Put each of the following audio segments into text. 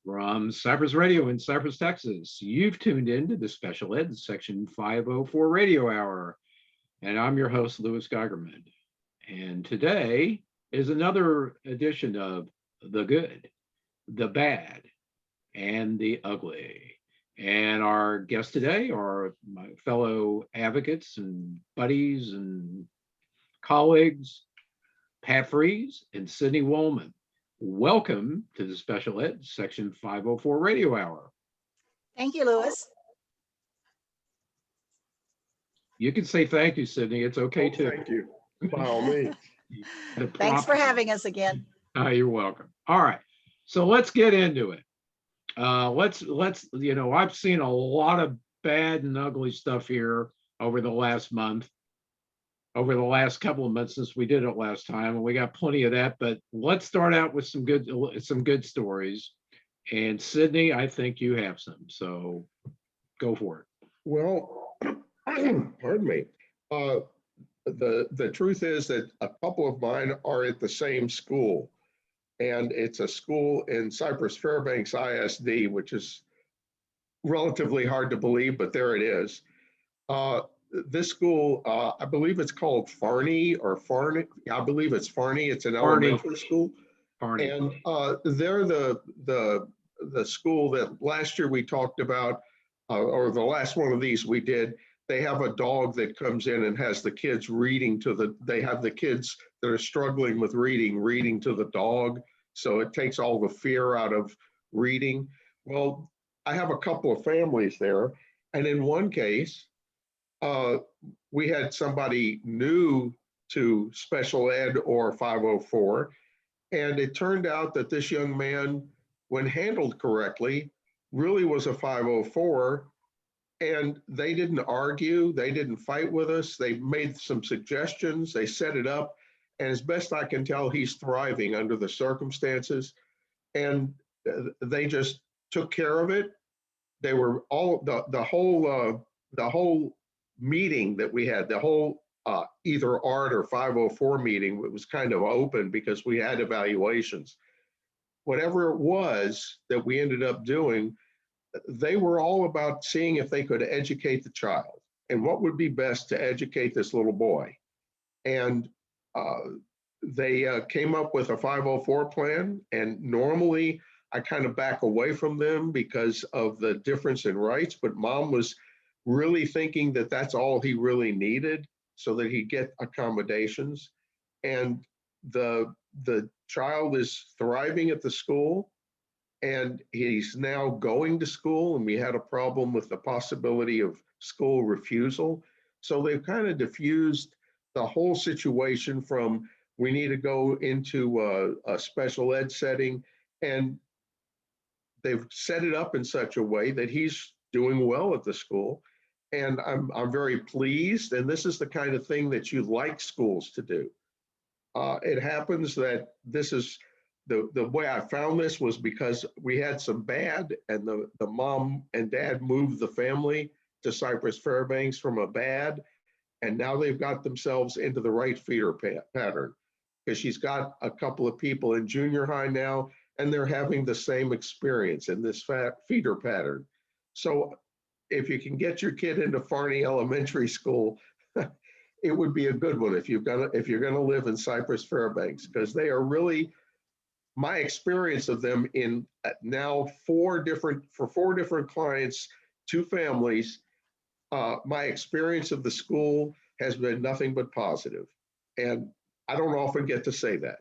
From Cypress Radio in Cypress, Texas, you've tuned in to the Special Ed Section 504 Radio Hour, and I'm your host, Louis Geigerman. And today is another edition of The Good, the Bad, and the Ugly. And our guests today are my fellow advocates and buddies and colleagues, Pat Freeze and Sidney Wohlman. Welcome to the Special Ed Section 504 Radio Hour. Thank you, Louis. You can say thank you, Sidney. It's okay too. Thank you. By all means. Thanks for having us again. You're welcome. All right, so let's get into it. Let's I've seen a lot of bad and ugly stuff here over the last month, over the last couple of months since we did it last time, and we got plenty of that. But let's start out with some good stories. And Sidney, I think you have some, so go for it. Well, pardon me. The truth is that a couple of mine are at the same school, and it's a school in Cypress Fairbanks ISD, which is relatively hard to believe, but there it is. This school, I believe it's called Farney or Farney. I believe it's Farney. It's an elementary school. Farney. And they're the school that last year we talked about, or the last one of these we did. They have a dog that comes in and has the kids reading they have the kids that are struggling with reading to the dog. So it takes all the fear out of reading. Well, I have a couple of families there. And in one case, we had somebody new to special ed or 504. And it turned out that this young man, when handled correctly, really was a 504. And they didn't argue, they didn't fight with us. They made some suggestions, they set it up. And as best I can tell, he's thriving under the circumstances. And they just took care of it. They were all, the whole meeting that we had, the whole either ART or 504 meeting, it was kind of open because we had evaluations. Whatever it was that we ended up doing, they were all about seeing if they could educate the child and what would be best to educate this little boy. And they came up with a 504 plan. And normally I kind of back away from them because of the difference in rights, but mom was really thinking that that's all he really needed so that he'd get accommodations. And the child is thriving at the school. And he's now going to school, and we had a problem with the possibility of school refusal. So they've kind of diffused the whole situation from we need to go into a special ed setting, and they've set it up in such a way that he's doing well at the school. And I'm very pleased, and this is the kind of thing that you like schools to do. It happens that this is, the way I found this was because we had some bad, and the mom and dad moved the family to Cypress Fairbanks from a bad, and now they've got themselves into the right feeder pattern, because she's got a couple of people in junior high now, and they're having the same experience in this feeder pattern. So if you can get your kid into Farney Elementary School, it would be a good one if you're gonna live in Cypress Fairbanks, because they are really, my experience of them in now four different clients, 2 families, my experience of the school has been nothing but positive. And I don't often get to say that.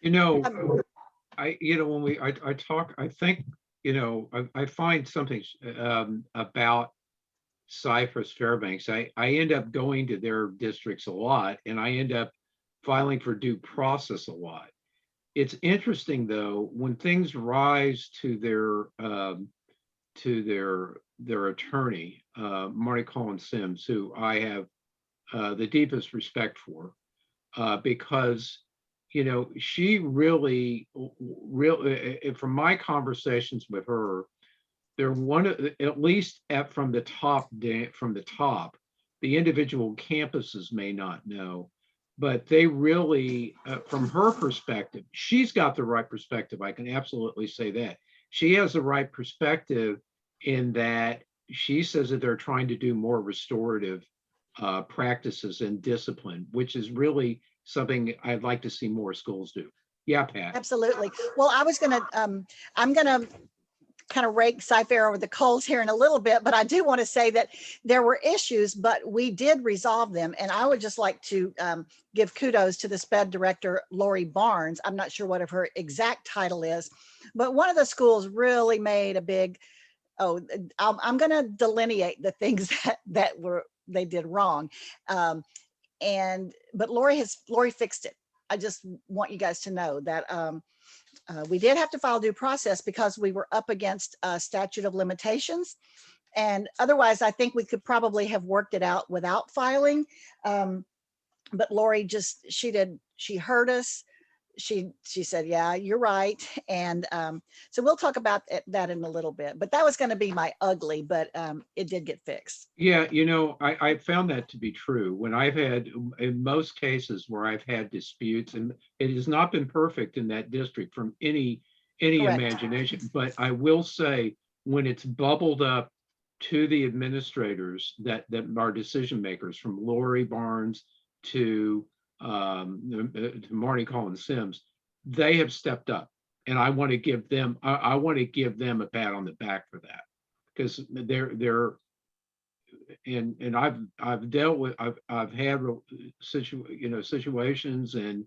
When I talk, I think, I find something about Cypress Fairbanks. I end up going to their districts a lot, and I end up filing for due process a lot. It's interesting though, when things rise to their attorney, Marty Collins Sims, who I have the deepest respect for, because she really, from my conversations with her, they're at least from the top, the individual campuses may not know, but they really, from her perspective, she's got the right perspective. I can absolutely say that. she has the right perspective in that she says that they're trying to do more restorative practices and discipline, which is really something I'd like to see more schools do. Yeah, Pat. Absolutely. Well, I'm gonna kind of rake Cy-Fair over the coals here in a little bit, but I do want to say that there were issues, but we did resolve them. And I would just like to give kudos to the SPED director, Lori Barnes. I'm not sure what her exact title is, but one of the schools really made a big, I'm going to delineate the things that they did wrong. But Lori fixed it. I just want you guys to know that we did have to file due process because we were up against a statute of limitations. And otherwise, I think we could probably have worked it out without filing. But Lori she heard us. She said, yeah, you're right. And so we'll talk about that in a little bit, but that was going to be my ugly, but it did get fixed. Yeah, I found that to be true when I've had, in most cases where I've had disputes, and it has not been perfect in that district from any Correct. imagination, but I will say when it's bubbled up to the administrators that are decision makers, from Lori Barnes to Marty Collins Sims, they have stepped up, and I want to give them I want to give them a pat on the back for that, because they're and I've dealt with I've had situations and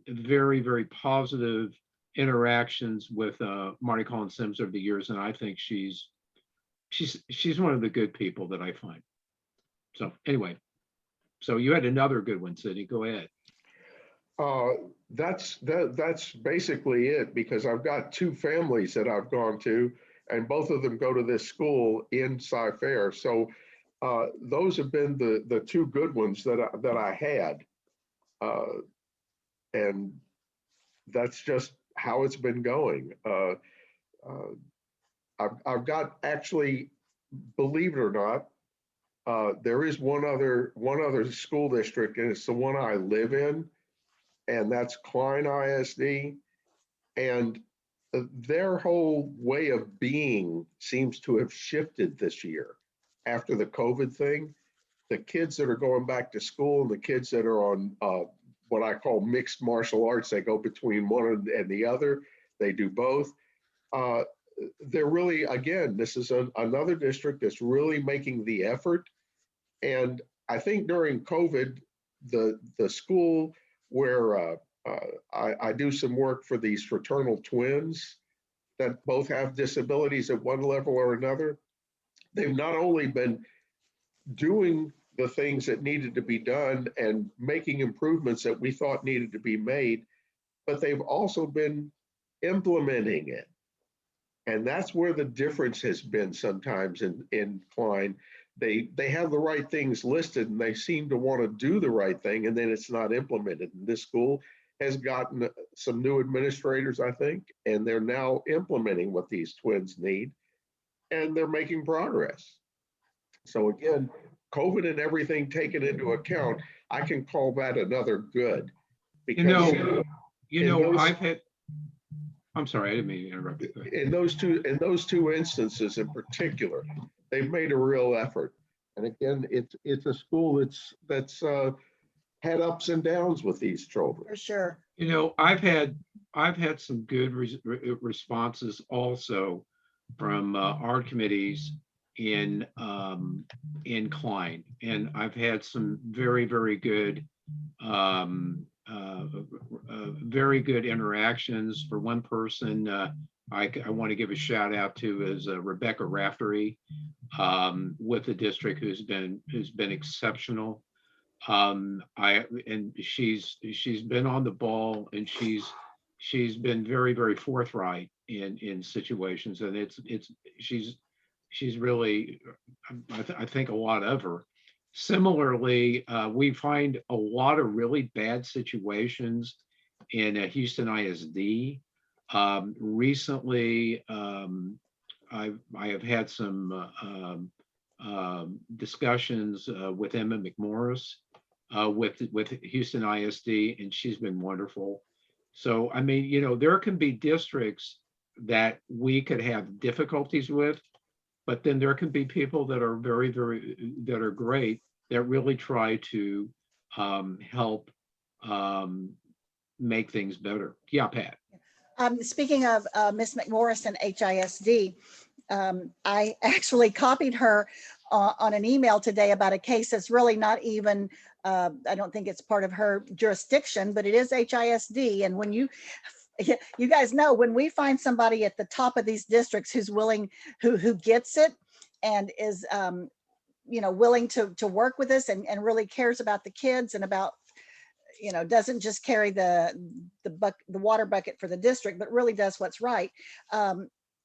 very, very positive interactions with Marty Collins Sims over the years, and I think she's one of the good people that I find. So anyway, so you had another good one, Sidney. Go ahead. That's basically it, because I've got two families that I've gone to, and both of them go to this school in Cy-Fair. So those have been the two good ones that I had, and that's just how it's been going. I've got, actually, believe it or not, there is one other school district, and it's the one I live in, and that's Klein ISD. And their whole way of being seems to have shifted this year after the COVID thing. The kids that are going back to school and the kids that are on what I call mixed martial arts, they go between one and the other. They do both. They're really, again, this is another district that's really making the effort. And I think during COVID, the school where I do some work for these fraternal twins that both have disabilities at one level or another, they've not only been doing the things that needed to be done and making improvements that we thought needed to be made, but they've also been implementing it. And that's where the difference has been sometimes in Klein. They have the right things listed and they seem to want to do the right thing, and then it's not implemented. And this school has gotten some new administrators, I think, and they're now implementing what these twins need, and they're making progress. So again, COVID and everything taken into account, I can call that another good. Because I've had, I'm sorry, I didn't mean to interrupt you. In those two instances in particular, they've made a real effort. And again, it's a school that's had ups and downs with these children. For sure. I've had some good responses also from art committees in Klein, and I've had some very, very good very good interactions. For one person, I want to give a shout out to is Rebecca Raftery with the district, who's been exceptional. And she's been on the ball, and she's been very, very forthright in situations, and she's really, I think a lot of her. Similarly, we find a lot of really bad situations in Houston ISD. Recently, I have had some discussions with Emma McMorris with Houston ISD, and she's been wonderful. So, I mean, there can be districts that we could have difficulties with, but then there can be people that are that are great, that really try to help make things better. Yeah, Pat. Speaking of Miss McMorris and HISD, I actually copied her on an email today about a case that's really not even, I don't think it's part of her jurisdiction, but it is HISD. And when you guys know, when we find somebody at the top of these districts who's willing, who gets it and is, willing to work with us and really cares about the kids and about, doesn't just carry the water bucket for the district, but really does what's right.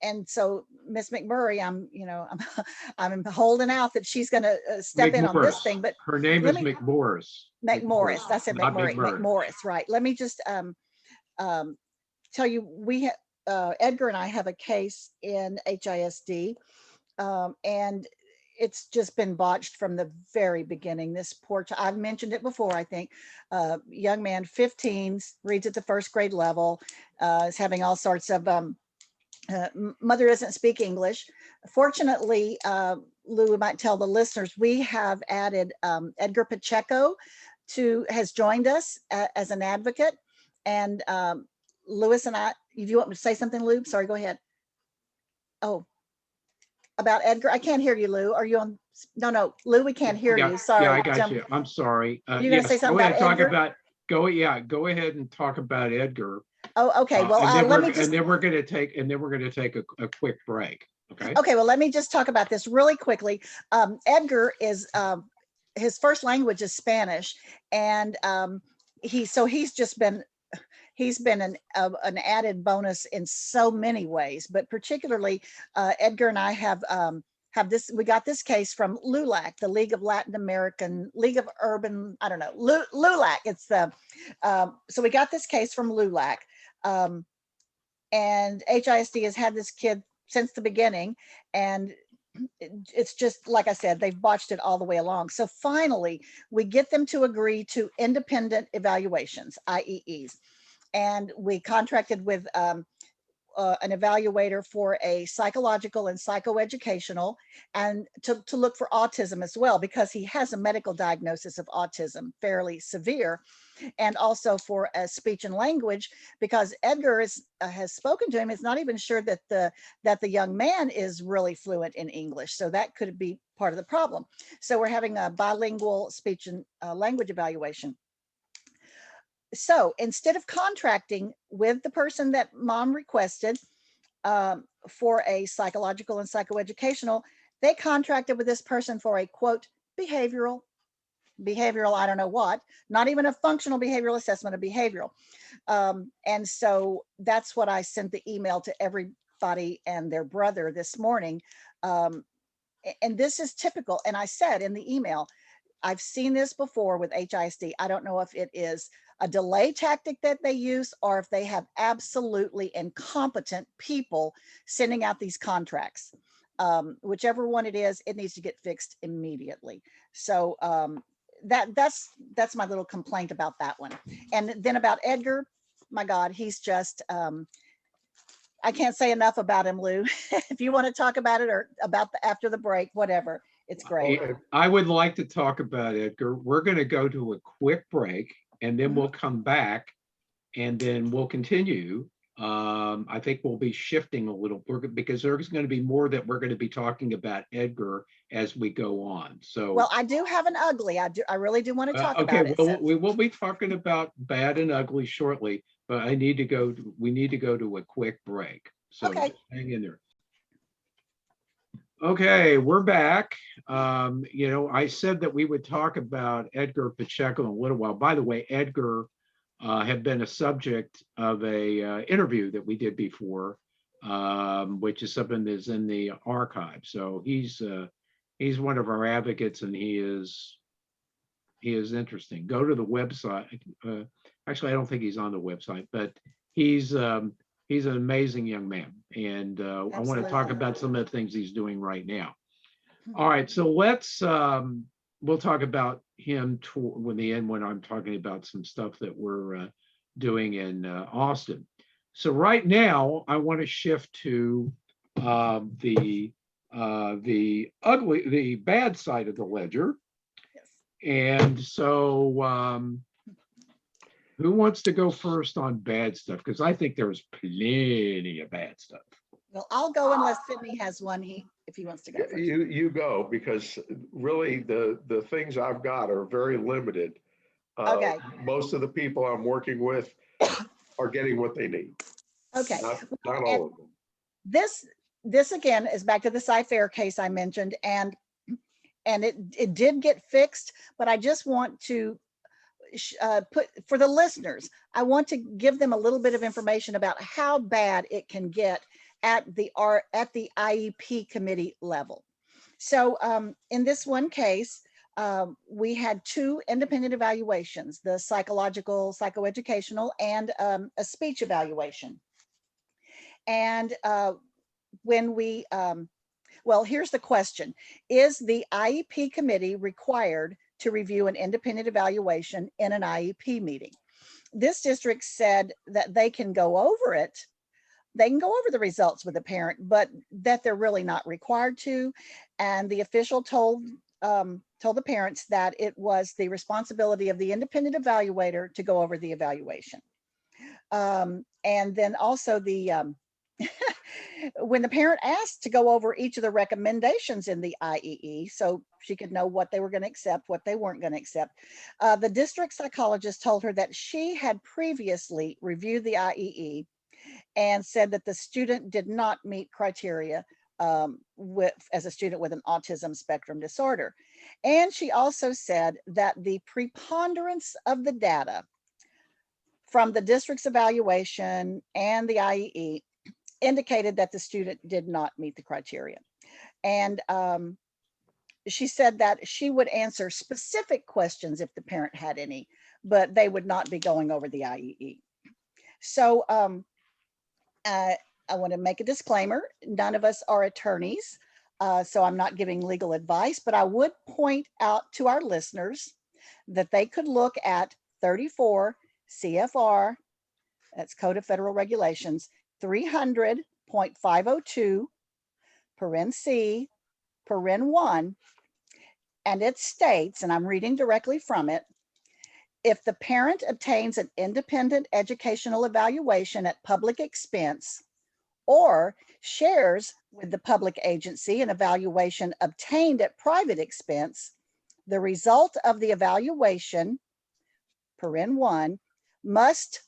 And so Miss McMurray, I'm holding out that she's going to step in on this thing. But her name is McMorris. McMorris. I said McMurray. McMurray. McMorris, right? Let me just tell you, Edgar and I have a case in HISD, and it's just been botched from the very beginning. This poor child, I've mentioned it before, I think, young man, 15, reads at the first grade level, is having all sorts of, mother doesn't speak English. Fortunately, Lou might tell the listeners, we have added Edgar Pacheco has joined us as an advocate. And Louis and I, if you want me to say something, Lou, sorry, go ahead. Oh, about Edgar, I can't hear you, Lou. Are you on? No, Lou, we can't hear you. Sorry. Yeah, I got you. I'm sorry. You're gonna say something about Edgar? Go ahead and talk about Edgar. Oh, okay. Well, and then we're going to take a quick break. Okay. Okay. Well, let me just talk about this really quickly. Edgar is his first language is Spanish, and he's been an added bonus in so many ways, but particularly Edgar and I have we got this case from LULAC, the League of Urban, I don't know, LULAC. It's the, so we got this case from LULAC, and HISD has had this kid since the beginning, and it's just, like I said, they've botched it all the way along. So finally, we get them to agree to independent evaluations, IEEs. And we contracted with an evaluator for a psychological and psychoeducational, and to look for autism as well, because he has a medical diagnosis of autism, fairly severe, and also for a speech and language, because Edgar has spoken to him, is not even sure that the young man is really fluent in English. So that could be part of the problem. So we're having a bilingual speech and language evaluation. So instead of contracting with the person that mom requested for a psychological and psychoeducational, they contracted with this person for a quote, behavioral, I don't know what, not even a functional behavioral assessment, a behavioral. And so that's what I sent the email to everybody and their brother this morning. And this is typical. And I said in the email, I've seen this before with HISD. I don't know if it is a delay tactic that they use, or if they have absolutely incompetent people sending out these contracts. Whichever one it is, it needs to get fixed immediately. So that's my little complaint about that one. And then about Edgar, my God, he's just, I can't say enough about him, Lou. If you want to talk about it, or about after the break, whatever, it's great. I would like to talk about Edgar. We're going to go to a quick break, and then we'll come back, and then we'll continue. I think we'll be shifting a little, because there's going to be more that we're going to be talking about Edgar as we go on. So, well, I do have an ugly. I really do want to talk about it. Okay, well, we will be talking about bad and ugly shortly, but we need to go to a quick break. So okay, hang in there. Okay, we're back. I said that we would talk about Edgar Pacheco in a little while. By the way, Edgar had been a subject of a interview that we did before, which is something that's in the archive. So he's one of our advocates, and he is interesting. Go to the website. Actually, I don't think he's on the website, but he's an amazing young man, and I want to talk about some of the things he's doing right now. All right, so we'll talk about him when I'm talking about some stuff that we're doing in Austin. So right now, I want to shift to the the bad side of the ledger. Yes. And so who wants to go first on bad stuff? Because I think there's plenty of bad stuff. Well, I'll go unless Sidney has one, if he wants to go first. You go, because really the things I've got are very limited. Okay. Most of the people I'm working with are getting what they need. Okay. Not all of them. This again is back to the Cy-Fair case I mentioned, and it did get fixed, but I just want to put for the listeners, I want to give them a little bit of information about how bad it can get at the IEP committee level. So in this one case, we had two independent evaluations, the psychological, psychoeducational, and a speech evaluation. And when we, well, here's the question. Is the IEP committee required to review an independent evaluation in an IEP meeting? This district said that they can go over it. They can go over the results with the parent, but that they're really not required to. And the official told the parents that it was the responsibility of the independent evaluator to go over the evaluation. And then also when the parent asked to go over each of the recommendations in the IEE, so she could know what they were going to accept, what they weren't going to accept, the district psychologist told her that she had previously reviewed the IEE and said that the student did not meet criteria as a student with an autism spectrum disorder. And she also said that the preponderance of the data from the district's evaluation and the IEE indicated that the student did not meet the criteria. And she said that she would answer specific questions if the parent had any, but they would not be going over the IEE. So I want to make a disclaimer. None of us are attorneys, so I'm not giving legal advice, but I would point out to our listeners that they could look at 34 CFR, that's Code of Federal Regulations, 300.502, paren C, paren 1, and it states, and I'm reading directly from it, if the parent obtains an independent educational evaluation at public expense or shares with the public agency an evaluation obtained at private expense, the result of the evaluation, paren 1, must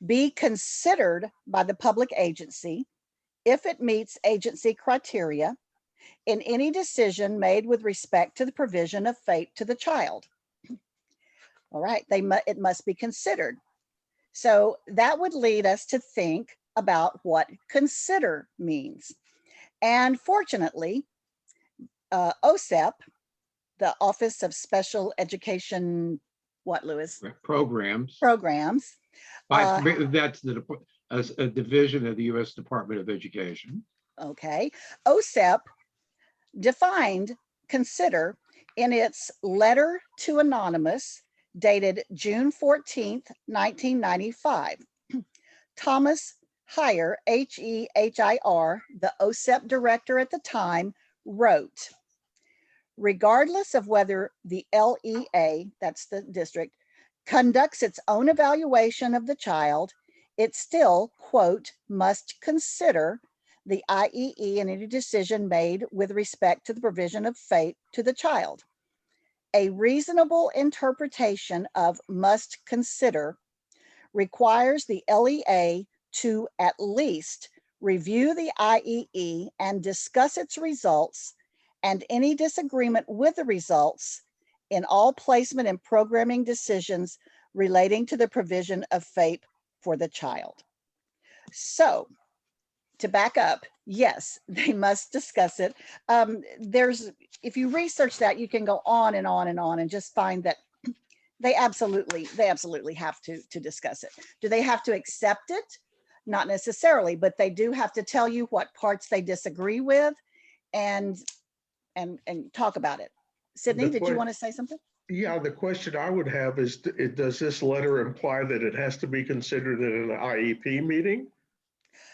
be considered by the public agency if it meets agency criteria in any decision made with respect to the provision of FAPE to the child. All right, it must be considered. So that would lead us to think about what consider means. And fortunately, OSEP, the Office of Special Education, what, Lewis? Programs. That's a division of the U.S. Department of Education. Okay. OSEP defined consider in its letter to Anonymous dated June 14th, 1995. Thomas Heyer, H-E-H-I-R, the OSEP director at the time, wrote, regardless of whether the LEA, that's the district, conducts its own evaluation of the child, it still, quote, must consider the IEE in any decision made with respect to the provision of FAPE to the child. A reasonable interpretation of must consider requires the LEA to at least review the IEE and discuss its results and any disagreement with the results in all placement and programming decisions relating to the provision of FAPE for the child. So, to back up, yes, they must discuss it. If you research that, you can go on and on and on and just find that they absolutely have to discuss it. Do they have to accept it? Not necessarily, but they do have to tell you what parts they disagree with and talk about it. Sidney, did you want to say something? Yeah, the question I would have is, does this letter imply that it has to be considered in an IEP meeting?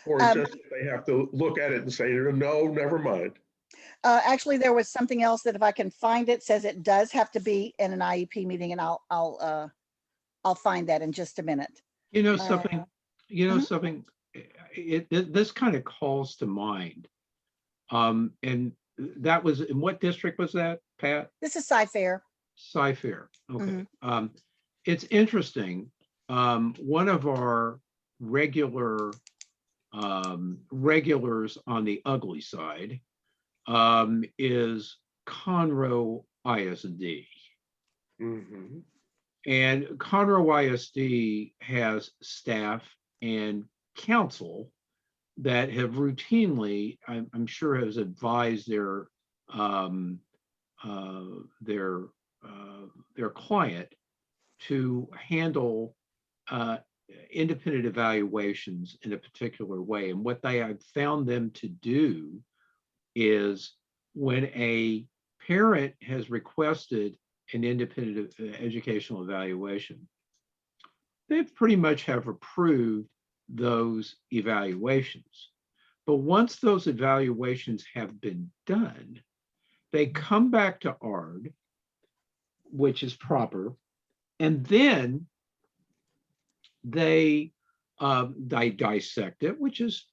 Or Um, just they have to look at it and say, no, never mind? Actually, there was something else that if I can find it, says it does have to be in an IEP meeting, and I'll find that in just a minute. You know Uh, something, mhm. this kind of calls to mind. And that was, in what district was that, Pat? This is Sci-Fair. Sci-Fair. Mhm. Okay. It's interesting. One of our regular regulars on the ugly side is Conroe ISD. Mhm. And Conroe ISD has staff and counsel that have routinely, I'm sure, has advised um, uh, their their client to handle uh, independent evaluations in a particular way. And what they have found them to do is, when a parent has requested an independent educational evaluation, they pretty much have approved those evaluations. But once those evaluations have been done, they come back to ARD, which is proper, and then they dissect it, which is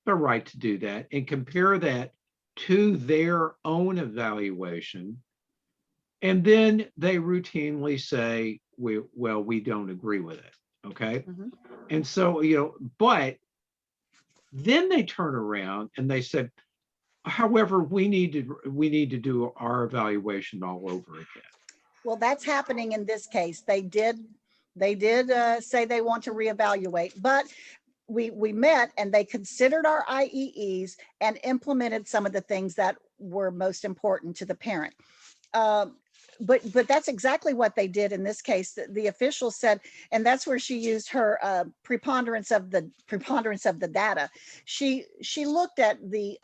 the right to do that, and compare that to their own evaluation. And then they routinely say, we don't agree with it. Okay. Mhm. And so, but then they turn around and they said, however, we need to do our evaluation all over again. Well, that's happening in this case. They did say they want to reevaluate, but we met and they considered our IEEs and implemented some of the things that were most important to the parent. Um, but that's exactly what they did in this case. The official said, and that's where she used her preponderance of the data. She looked at the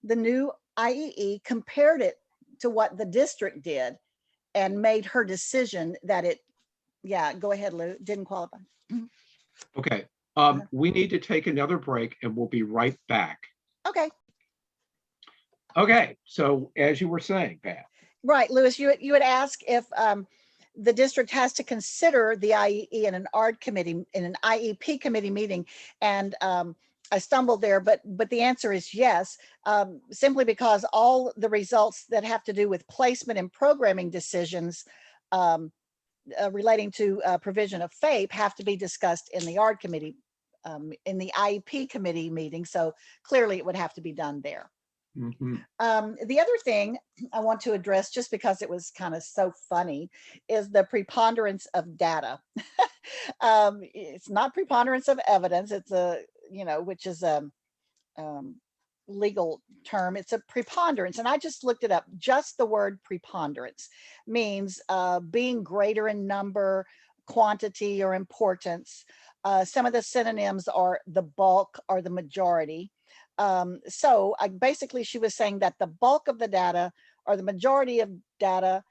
new IEE, compared it to what the district did, and made her decision that it, yeah, go ahead, Lou, didn't qualify. Mhm. Okay. We need to take another break and we'll be right back. Okay. Okay. So as you were saying, Pat. Right, Louis, you had asked if the district has to consider the IEE in an ARD committee, in an IEP committee meeting, and I stumbled there, but the answer is yes, simply because all the results that have to do with placement and programming decisions relating to provision of FAPE have to be discussed in the ARD committee, in the IEP committee meeting. So clearly, it would have to be done there. Mhm. The other thing I want to address, just because it was kind of so funny, is the preponderance of data. It's not preponderance of evidence. It's which is a um, legal term. It's a preponderance. And I just looked it up. Just the word preponderance means being greater in number, quantity, or importance. Some of the synonyms are the bulk or the majority. So basically, she was saying that the bulk of the data, or the majority of data,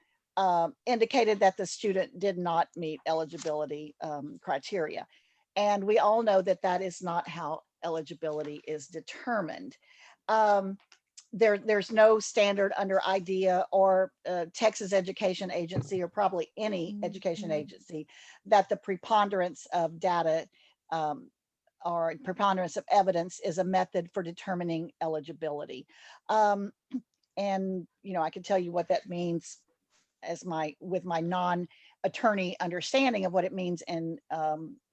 indicated that the student did not meet eligibility criteria. And we all know that that is not how eligibility is determined. Um, there's no standard under IDEA or Texas Education Agency, or probably any education agency, that the preponderance of data or preponderance of evidence is a method for determining eligibility. And I can tell you what that means with my non-attorney understanding of what it means in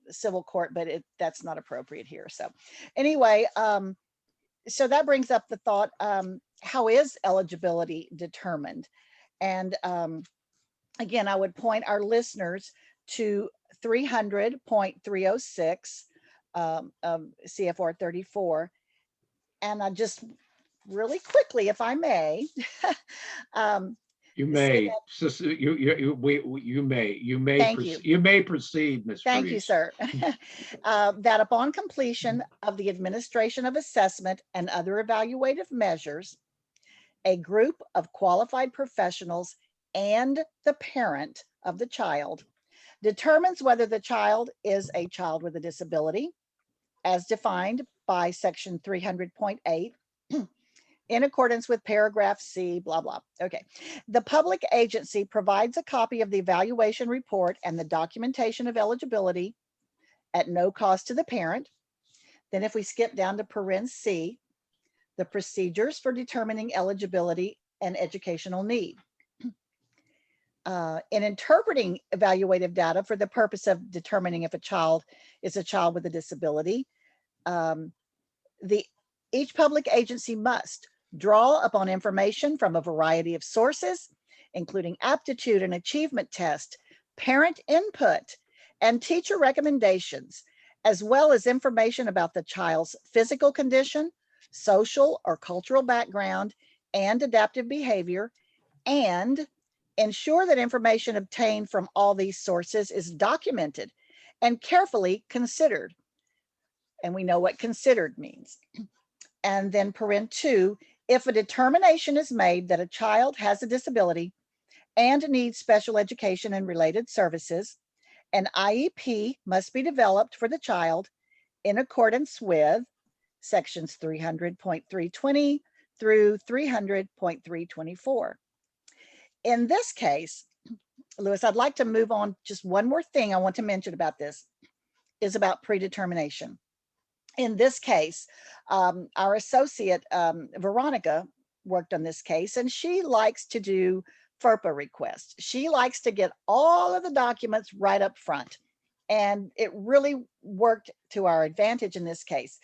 civil court, but that's not appropriate here. So anyway, so that brings up the thought, how is eligibility determined? And again, I would point our listeners to 300.306 of CFR 34. And I just really quickly, if I may, You say may, that, you may thank you. proceed, Ms. Thank you, Reese. sir. That upon completion of the administration of assessment and other evaluative measures, a group of qualified professionals and the parent of the child determines whether the child is a child with a disability as defined by section 300.8 in accordance with paragraph C, blah, blah. Okay. The public agency provides a copy of the evaluation report and the documentation of eligibility at no cost to the parent. Then if we skip down to paren C, the procedures for determining eligibility and educational need. In interpreting evaluative data for the purpose of determining if a child is a child with a disability, each public agency must draw upon information from a variety of sources, including aptitude and achievement test, parent input, and teacher recommendations, as well as information about the child's physical condition, social or cultural background, and adaptive behavior, and ensure that information obtained from all these sources is documented and carefully considered. And we know what considered means. And then paren 2, if a determination is made that a child has a disability and needs special education and related services, an IEP must be developed for the child in accordance with sections 300.320 through 300.324. In this case, Lewis, I'd like to move on. Just one more thing I want to mention about this is about predetermination. In this case, our associate, Veronica, worked on this case, and she likes to do FERPA requests. She likes to get all of the documents right up front. And it really worked to our advantage in this case.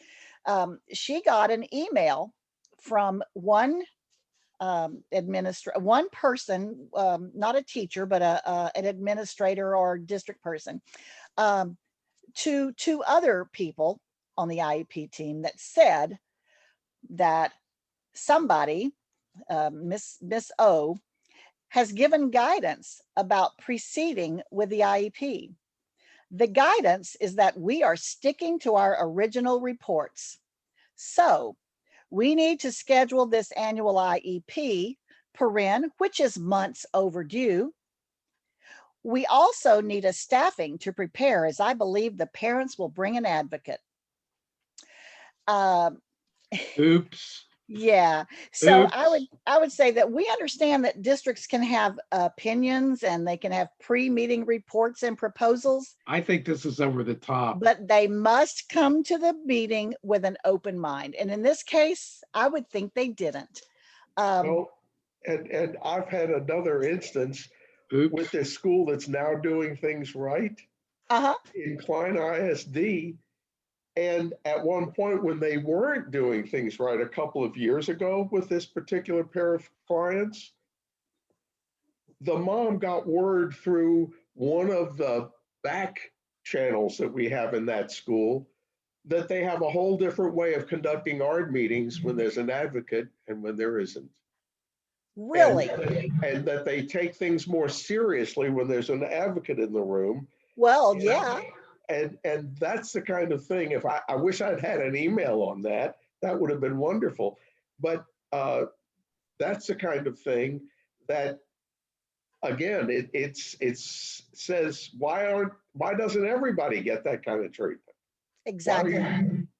She got an email from one one person, not a teacher, but an administrator or district person, to two other people on the IEP team that said that somebody, Miss O, has given guidance about proceeding with the IEP. The guidance is that we are sticking to our original reports. So we need to schedule this annual IEP, which is months overdue. We also need a staffing to prepare, as I believe the parents will bring an advocate. Oops. Yeah. So Oops. I would say that we understand that districts can have opinions and they can have pre-meeting reports and proposals. I think this is over the top. But they must come to the meeting with an open mind. And in this case, I would think they didn't. Well, and I've had another instance Oops. with this school that's now doing things right in Klein ISD. And at one point when they weren't doing things right a couple of years ago with this particular pair of clients, the mom got word through one of the back channels that we have in that school that they have a whole different way of conducting ARD meetings when there's an advocate and when there isn't. Really? And that they take things more seriously when there's an advocate in the room. Well, yeah. And that's the kind of thing, if I wish I'd had an email on that, that would have been wonderful. But that's the kind of thing that, again, it says, why doesn't everybody get that kind of treatment? Exactly.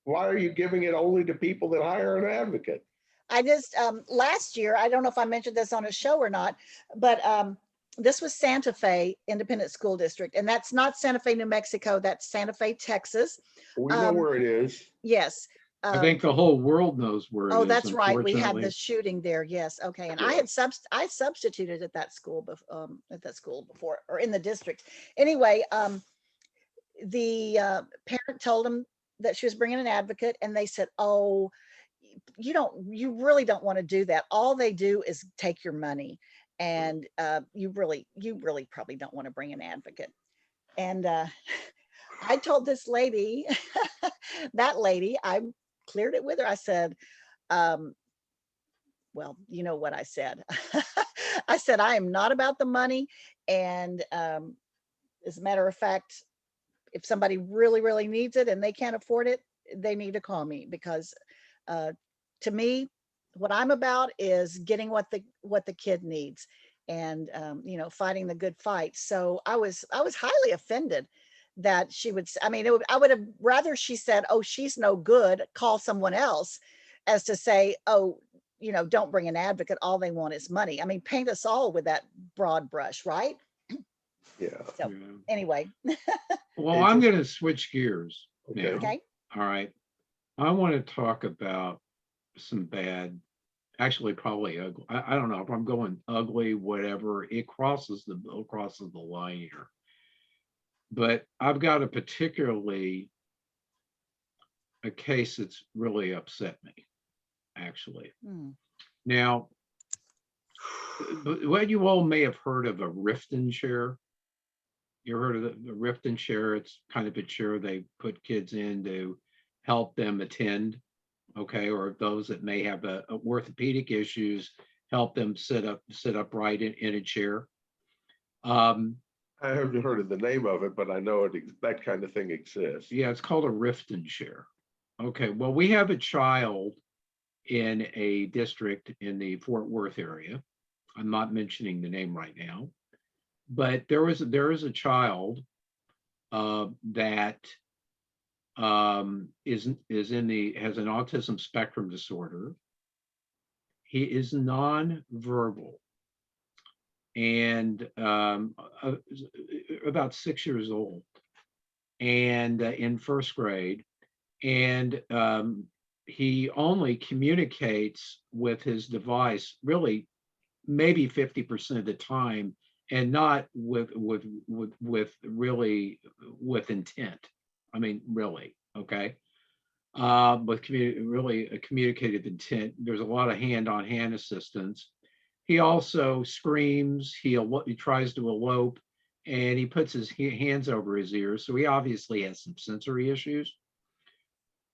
Why are you giving it only to people that hire an advocate? I just, last year, I don't know if I mentioned this on a show or not, but this was Santa Fe Independent School District, and that's not Santa Fe, New Mexico, that's Santa Fe, Texas. We know where it is. Yes. I think the whole world knows where it is. Oh, that's right. We had the shooting there. Yes. Okay. And Yeah. I substituted at that school before, or in the district. Anyway, the parent told them that she was bringing an advocate, and they said, "Oh, you really don't want to do that. All they do is take your money, and you really probably don't want to bring an advocate." And I told this lady, that lady, I cleared it with her. I said, well, you know what I said. I said, I am not about the money. And as a matter of fact, if somebody really needs it and they can't afford it, they need to call me, because to me, what I'm about is getting what the kid needs. and you know, fighting the good fight. So I was highly offended that she would, I mean, I would have rather she said, oh, she's no good, call someone else, as to say, oh, you know, don't bring an advocate, all they want is money. I mean, paint us all with that broad brush, right? Yeah. So Yeah. anyway, Well, It I'm just- going to switch gears Okay. now. okay. All right. I want to talk about some bad, actually probably ugly. I don't know if I'm going ugly, whatever. It crosses the line here. But I've got a case that's really upset me, actually. Hmm. Now, what you all may have heard of a Riften chair. You heard of the Riften chair? It's kind of a chair they put kids in to help them attend, okay, or those that may have a orthopedic issues, help them sit upright in a chair. Um, I haven't heard of the name of it, but I know that kind of thing exists. yeah, it's called a Riften chair. Okay, well, we have a child in a district in the Fort Worth area. I'm not mentioning the name right now, but there is a child that is in the has an autism spectrum disorder. He is nonverbal and about 6 years old and in first grade. And he only communicates with his device really maybe 50% of the time, and not with really with intent. I mean, really, okay. With really a communicative intent. There's a lot of hand-on-hand assistance. He also screams. He tries to elope, and he puts his hands over his ears. So he obviously has some sensory issues.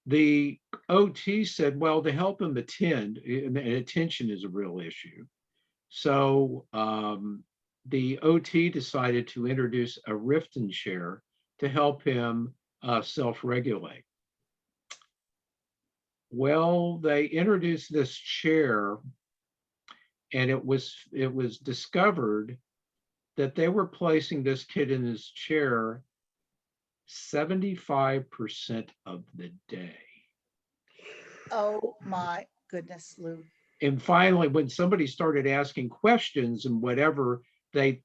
The OT said, well, to help him attend, and attention is a real issue. So the OT decided to introduce a Riften chair to help him self-regulate. Well, they introduced this chair, and it was discovered that they were placing this kid in his chair 75% of the day. Oh my goodness, Lou. And finally, when somebody started asking questions and whatever, they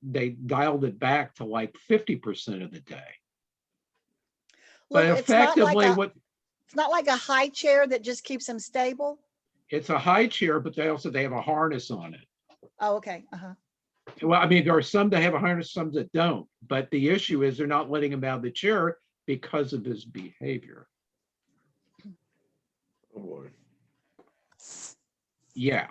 dialed it back to like 50% of the day. But Lou, effectively, it's not like a high chair that just keeps him stable. it's a high chair, but they have a harness on it. Oh, okay. Uh-huh. Well, I mean, there are some that have a harness, some that don't. But the issue is they're not letting him out of the chair because of his behavior. Oh boy. Yeah.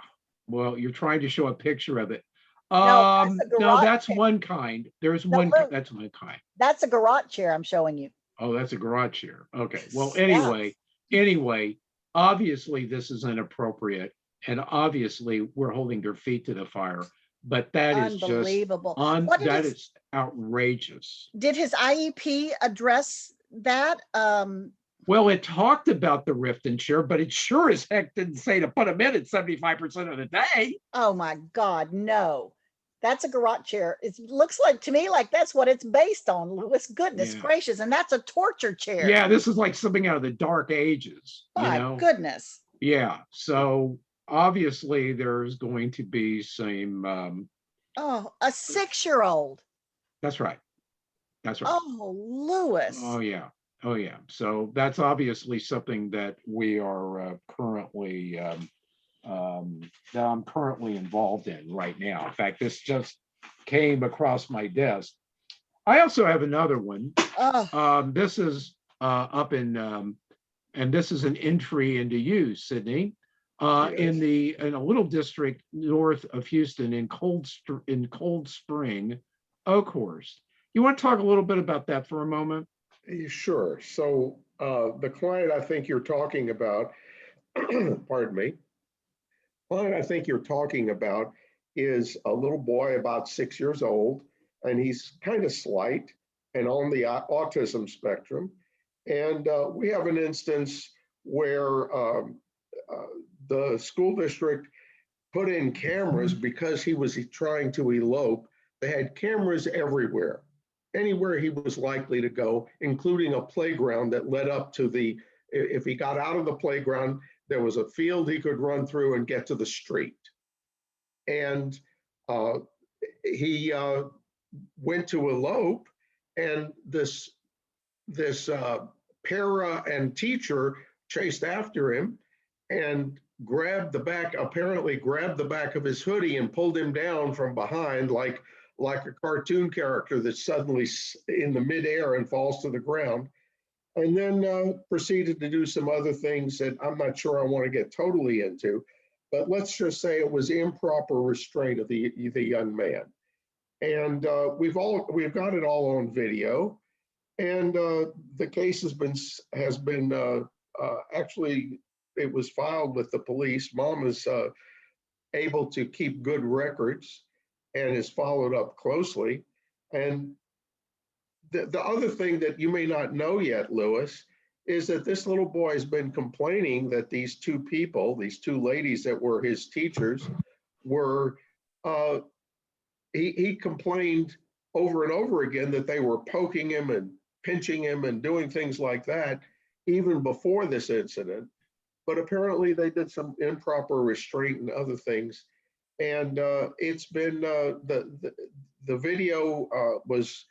Well, you're trying to show a picture of it. No, that's a No, garage that's chair. one kind. There's No, one. Lou. That's one kind. That's a garage chair I'm showing you. Oh, that's a garage chair. Okay. Well, Yeah. anyway, obviously this is inappropriate, and obviously we're holding their feet to the fire. But that is just Unbelievable. that is outrageous. Did his IEP address that? Well, it talked about the Riften chair, but it sure as heck didn't say to put him in at 75% of the day. Oh my God, no. That's a garage chair. It looks like to me like that's what it's based on, Louis. Goodness Yeah. gracious. And that's a torture chair. Yeah, this is like something out of the dark ages. My goodness. Yeah. So obviously there's going to be some Oh, a 6-year-old. that's right. That's right. Oh, Louis. Oh yeah. Oh yeah. So that's obviously something that we are currently that I'm currently involved in right now. In fact, this just came across my desk. I also have another one. Oh, This is up in and this is an entry into you, Sidney, Yes. in a little district north of Houston in Cold Spring, Oakhurst. You want to talk a little bit about that for a moment? Sure. So the client I think you're talking about, pardon me, client I think you're talking about is a little boy about 6 years old, and he's kind of slight and on the autism spectrum. And we have an instance where the school district put in cameras because he was trying to elope. They had cameras everywhere, anywhere he was likely to go, including a playground that led up to if he got out of the playground, there was a field he could run through and get to the street. And he went to elope, and this para and teacher chased after him and apparently grabbed the back of his hoodie and pulled him down from behind like a cartoon character that's suddenly in the midair and falls to the ground. And then proceeded to do some other things that I'm not sure I want to get totally into, but let's just say it was improper restraint of the young man. And we've got it all on video. And the case has been actually, it was filed with the police. Mom is able to keep good records and is followed up closely. And the other thing that you may not know yet, Lewis, is that this little boy has been complaining that these two ladies that were his teachers were, he complained over and over again that they were poking him and pinching him and doing things like that even before this incident. But apparently they did some improper restraint and other things. And it's been, the video was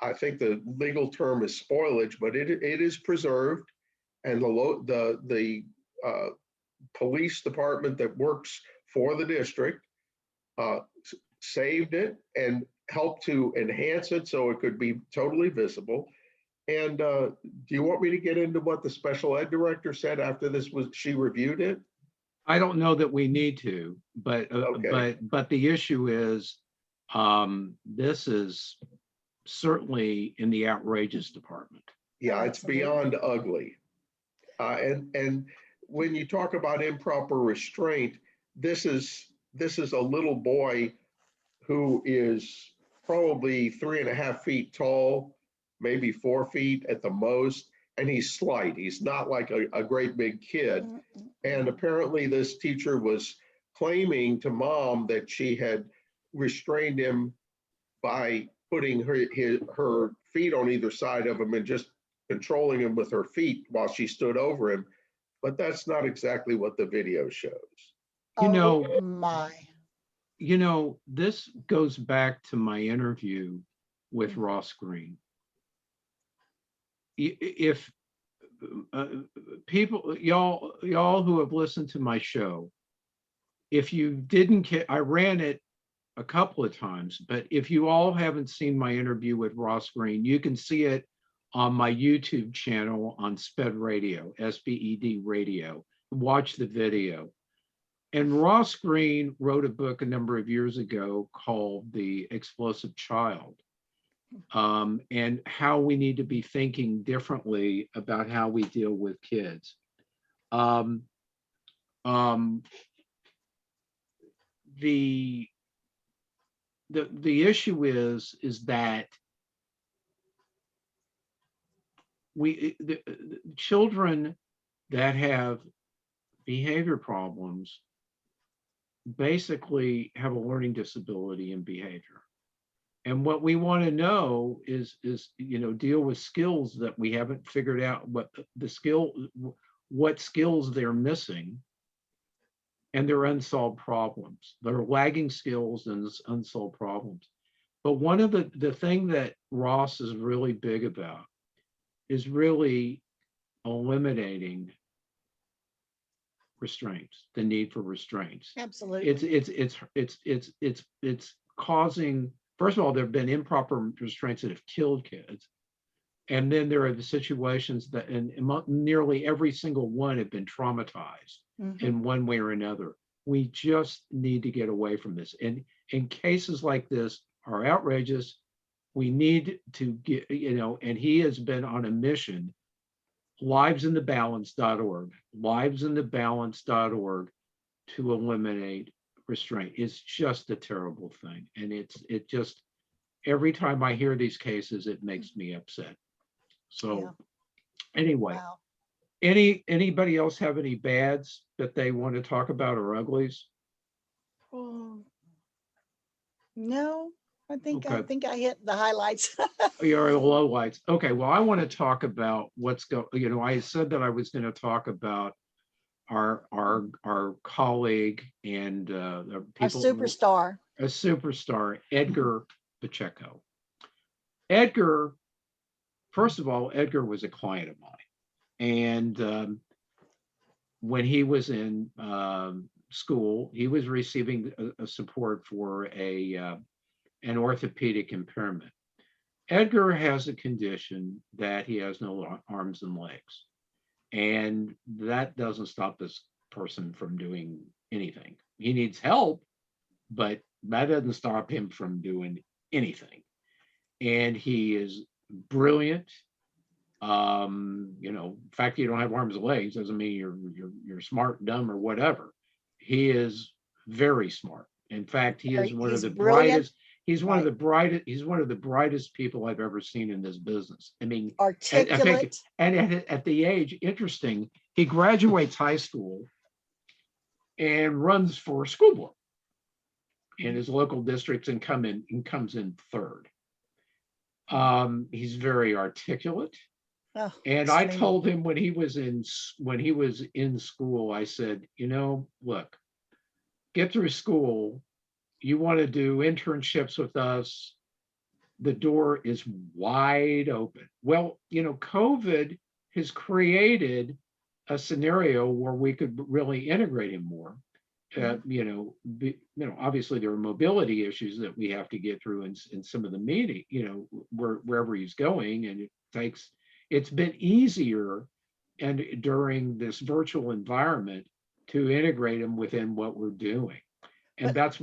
I think the legal term is spoilage, but it is preserved, and the police department that works for the district saved it and helped to enhance it so it could be totally visible. And do you want me to get into what the special ed director said after she reviewed it? I don't know that we need to, but Okay. but the issue is, this is certainly in the outrageous department. Yeah, it's Absolutely. beyond ugly. And when you talk about improper restraint, this is a little boy who is probably 3.5 feet tall, maybe 4 feet at the most, and he's slight. He's not like a great big kid. And apparently this teacher was claiming to Mom that she had restrained him by putting her feet on either side of him and just controlling him with her feet while she stood over him. But that's not exactly what the video shows. You know, Oh my. this goes back to my interview with Ross Green. If people, y'all who have listened to my show, if you didn't, I ran it a couple of times, but if you all haven't seen my interview with Ross Green, you can see it on my YouTube channel on SPED Radio, SPED Radio. Watch the video. And Ross Green wrote a book a number of years ago called The Explosive Child, and how we need to be thinking differently about how we deal with kids. The issue is that the children that have behavior problems basically have a learning disability in behavior. And what we want to know is deal with skills that we haven't figured out what skills they're missing, and their unsolved problems. They're lagging skills and unsolved problems. But one of the thing that Ross is really big about is really eliminating restraints, the need for restraints. Absolutely. It's causing, first of all, there have been improper restraints that have killed kids. And then there are the situations that, and nearly every single one have been traumatized in one way or another. We just need to get away from this. And in cases like this are outrageous. We need to get, and he has been on a mission, livesinthebalance.org, livesinthebalance.org, to eliminate restraint. It's just a terrible thing. And it just, every time I hear these cases, it makes me upset. So anyway, Wow. anybody else have any bads that they want to talk about, or uglies? Oh, no, I Okay. think I hit the highlights. You're the lowlights. Okay, well, I want to talk about I said that I was going to talk about our colleague and the Our people, superstar. a superstar, Edgar Pacheco. Edgar, first of all, Edgar was a client of mine. And when he was in school, he was receiving a support for an orthopedic impairment. Edgar has a condition that he has no arms and legs. And that doesn't stop this person from doing anything. He needs help, but that doesn't stop him from doing anything. And he is brilliant. The fact that you don't have arms and legs doesn't mean you're smart, dumb, or whatever. He is very smart. In fact, he is one of He's the brilliant, brightest. He's one of right? the brightest. He's one of the brightest people I've ever seen in this business. I mean, I think, Articulate. and at the age, interesting, he graduates high school and runs for school board in his local districts and comes in third. He's very articulate. Oh, And I extremely. told him when he was in school, I said, look, get through school. You want to do internships with us, the door is wide open. Well, COVID has created a scenario where we could really integrate him more. Obviously there are mobility issues that we have to get through in some of the meeting, wherever he's going, and it's been easier and during this virtual environment to integrate him within what we're doing. And But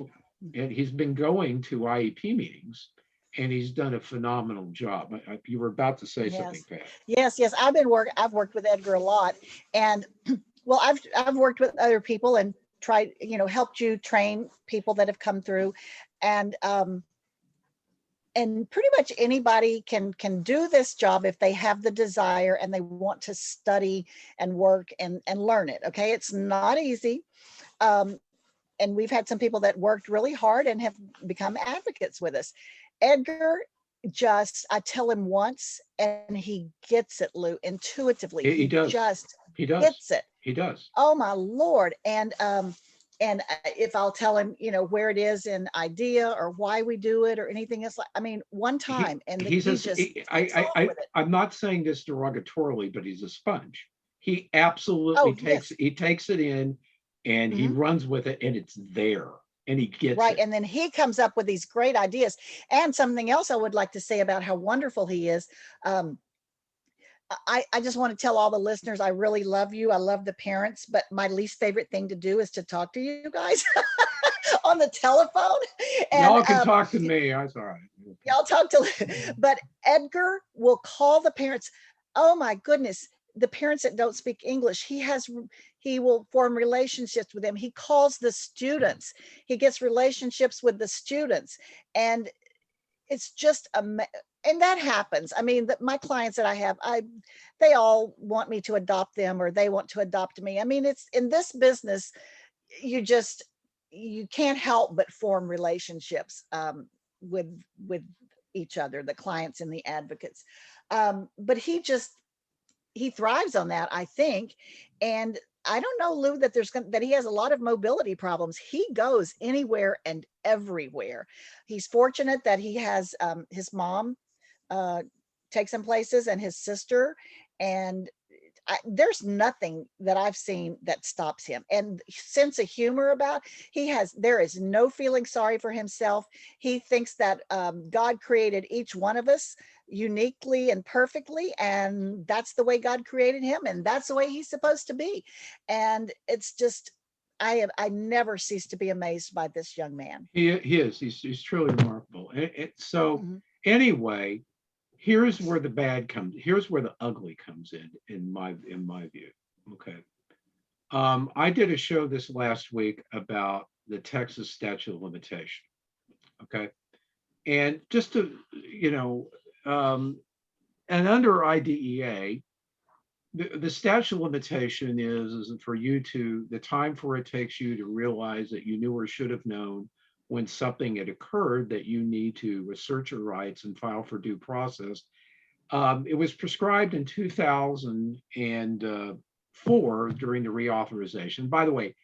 and he's been going to IEP meetings and he's done a phenomenal job. You were about to say something, yes, Pat. yes. I've worked with Edgar a lot, and well, I've worked with other people and tried, helped you train people that have come through, and pretty much anybody can do this job if they have the desire and they want to study and work and learn it. Okay, it's not easy. Um, and we've had some people that worked really hard and have become advocates with us. Edgar, I tell him once and he gets it, Lou, intuitively. He He does. just He does. gets it. He does. Oh my Lord. And if I'll tell him, where it is in idea or why we do it or anything else, one time, and then he just takes off with it. I'm not saying this derogatorily, but he's a sponge. He Oh, absolutely yes. takes it in and he Mhm. runs with it and it's there and he gets Right. it. And then he comes up with these great ideas. And something else I would like to say about how wonderful he is. I just want to tell all the listeners, I really love you. I love the parents, but my least favorite thing to do is to talk to you guys on the telephone. And Y'all can talk to me. I'm sorry. y'all talk to, but Edgar will call the parents. Oh my goodness. The parents that don't speak English, he will form relationships with them. He calls the students. He gets relationships with the students. And it's just and that happens. My clients that I have, they all want me to adopt them or they want to adopt me. It's in this business, you can't help but form relationships with each other, the clients and the advocates. But he thrives on that, I think. And I don't know, Lou, that he has a lot of mobility problems. He goes anywhere and everywhere. He's fortunate that he has his mom takes him places and his sister, and there's nothing that I've seen that stops him. And sense of humor about, there is no feeling sorry for himself. He thinks that God created each one of us uniquely and perfectly, and that's the way God created him, and that's the way he's supposed to be. And it's just, I never cease to be amazed by this young man. He is. He's truly remarkable. So Mhm. anyway, here's where the ugly comes in my view. Okay. I did a show this last week about the Texas statute of limitation. Okay. And just to, and under IDEA, the statute of limitation is for you to, the time for it takes you to realize that you knew or should have known when something had occurred that you need to assert your rights and file for due process. It was prescribed in 2004 during the reauthorization. By the way,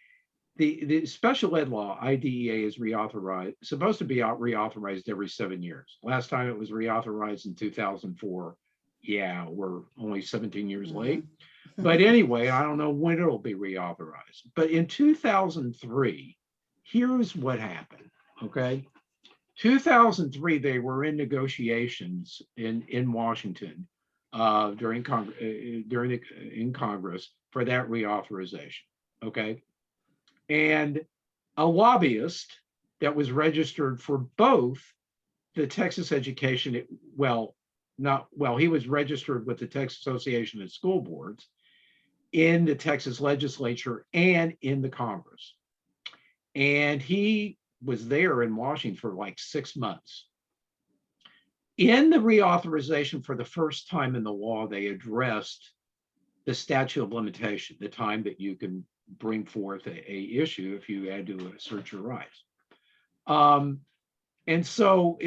the special ed law, IDEA, is reauthorized, supposed to be reauthorized every 7 years. Last time it was reauthorized in 2004. Yeah, we're only 17 years late. But anyway, I don't know when it'll be reauthorized. But in 2003, here's what happened, okay? 2003, they were in negotiations in Washington in Congress for that reauthorization, okay? And a lobbyist that was registered for both the Texas Education, he was registered with the Texas Association of School Boards in the Texas legislature and in the Congress. And he was there in Washington for like 6 months. In the reauthorization, for the first time in the law, they addressed the statute of limitation, the time that you can bring forth a issue if you had to assert your rights. And so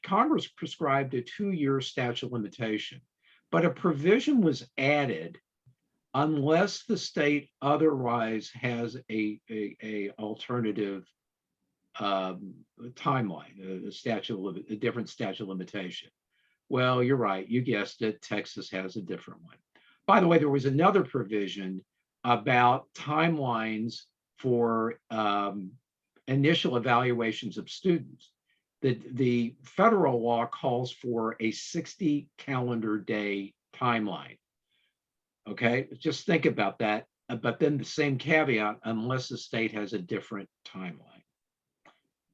Congress prescribed a 2-year statute of limitation, but a provision was added unless the state otherwise has a alternative timeline, a different statute of limitation. Well, you're right, you guessed it, Texas has a different one. By the way, there was another provision about timelines for initial evaluations of students. The federal law calls for a 60 calendar day timeline. Okay, just think about that. But then the same caveat, unless the state has a different timeline.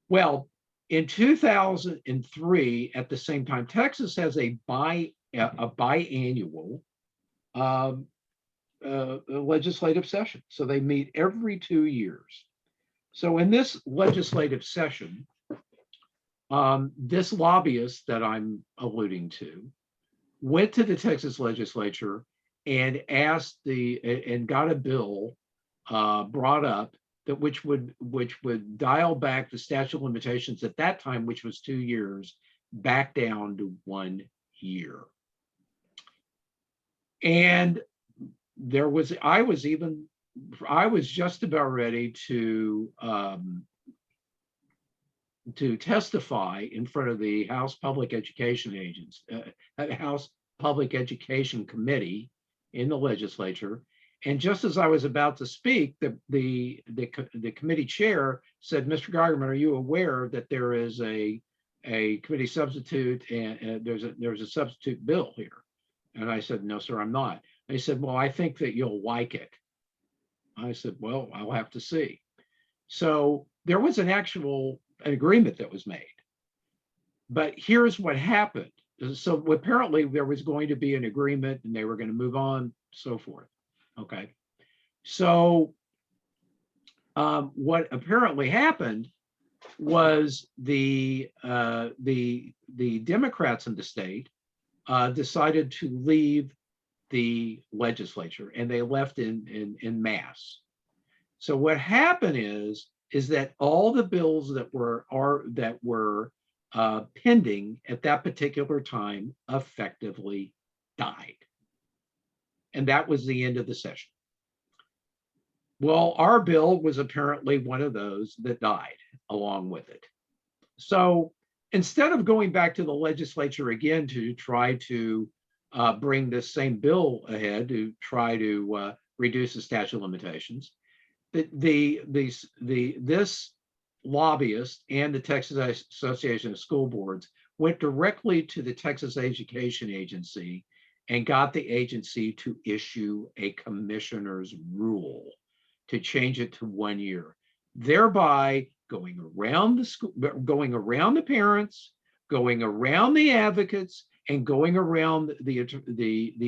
Well, in 2003, at the same time, Texas has a biannual legislative session. So they meet every 2 years. So in this legislative session, this lobbyist that I'm alluding to went to the Texas legislature and got a bill brought up that which would dial back the statute of limitations at that time, which was 2 years, back down to 1 year. And I was just about ready to testify in front of the House Public Education House Public Education Committee in the legislature. And just as I was about to speak, the committee chair said, "Mr. Geigerman, are you aware that there is a committee substitute and there's a substitute bill here?" And I said, "No, sir, I'm not." They said, "Well, I think that you'll like it." I said, "Well, I'll have to see." So there was an agreement that was made. But here's what happened. So apparently there was going to be an agreement and they were going to move on, so forth. Okay. So what apparently happened was the Democrats in the state decided to leave the legislature, and they left in mass. So what happened is that all the bills that were pending at that particular time effectively died. And that was the end of the session. Well, our bill was apparently one of those that died along with it. So instead of going back to the legislature again to try to bring this same bill ahead to try to reduce the statute of limitations, this lobbyist and the Texas Association of School Boards went directly to the Texas Education Agency and got the agency to issue a commissioner's rule to change it to 1 year, thereby going around the school, going around the parents, going around the advocates, and going around the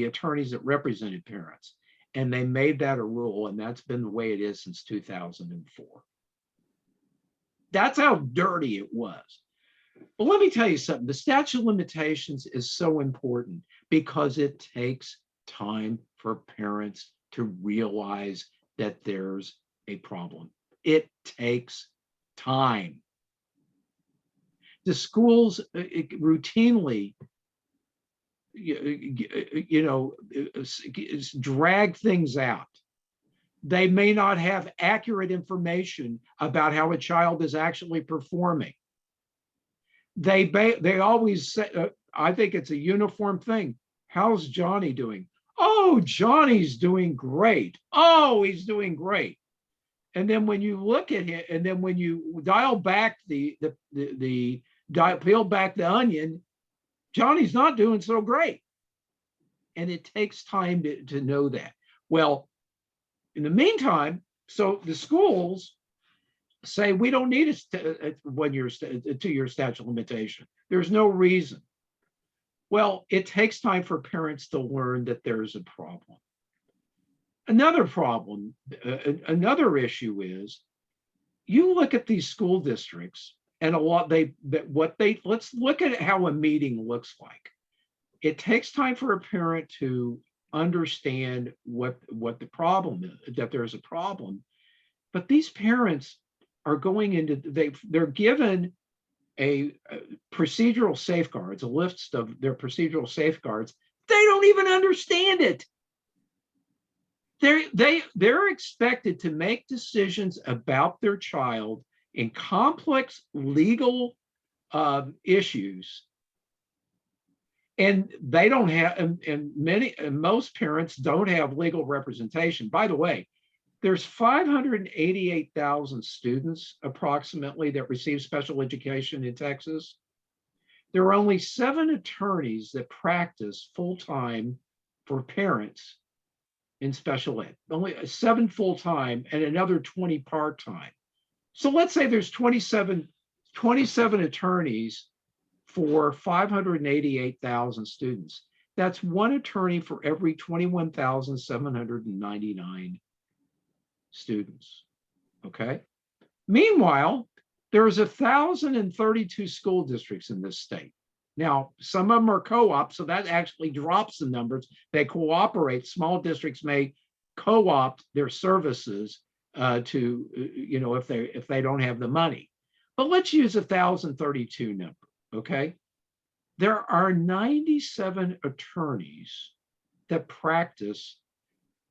attorneys that represented parents. And they made that a rule, and that's been the way it is since 2004. That's how dirty it was. But let me tell you something. The statute of limitations is so important because it takes time for parents to realize that there's a problem. It takes time. The schools routinely, drag things out. They may not have accurate information about how a child is actually performing. They always say, I think it's a uniform thing. How's Johnny doing? Oh, Johnny's doing great. Oh, he's doing great. And then when you look at him, and then when you dial back peel back the onion, Johnny's not doing so great. And it takes time to know that. Well, in the meantime, so the schools say we don't need a 2-year statute of limitation. There's no reason. Well, it takes time for parents to learn that there's a problem. Another problem, another issue is you look at these school districts and let's look at how a meeting looks like. It takes time for a parent to understand what the problem is, that there's a problem. But these parents are going into, they're given a procedural safeguards, a list of their procedural safeguards. They don't even understand it. They're expected to make decisions about their child in complex legal issues, and they don't have, and most parents don't have legal representation. By the way, there's 588,000 students approximately that receive special education in Texas. There are only 7 attorneys that practice full-time for parents in special ed, only 7 full-time and another 20 part-time. So let's say there's 27 attorneys for 588,000 students. That's 1 attorney for every 21,799 students, okay? Meanwhile, there's 1,032 school districts in this state. Now, some of them are co-op, so that actually drops the numbers. They cooperate. Small districts may co-opt their services to, if they don't have the money. But let's use 1,032 number, okay? There are 97 attorneys that practice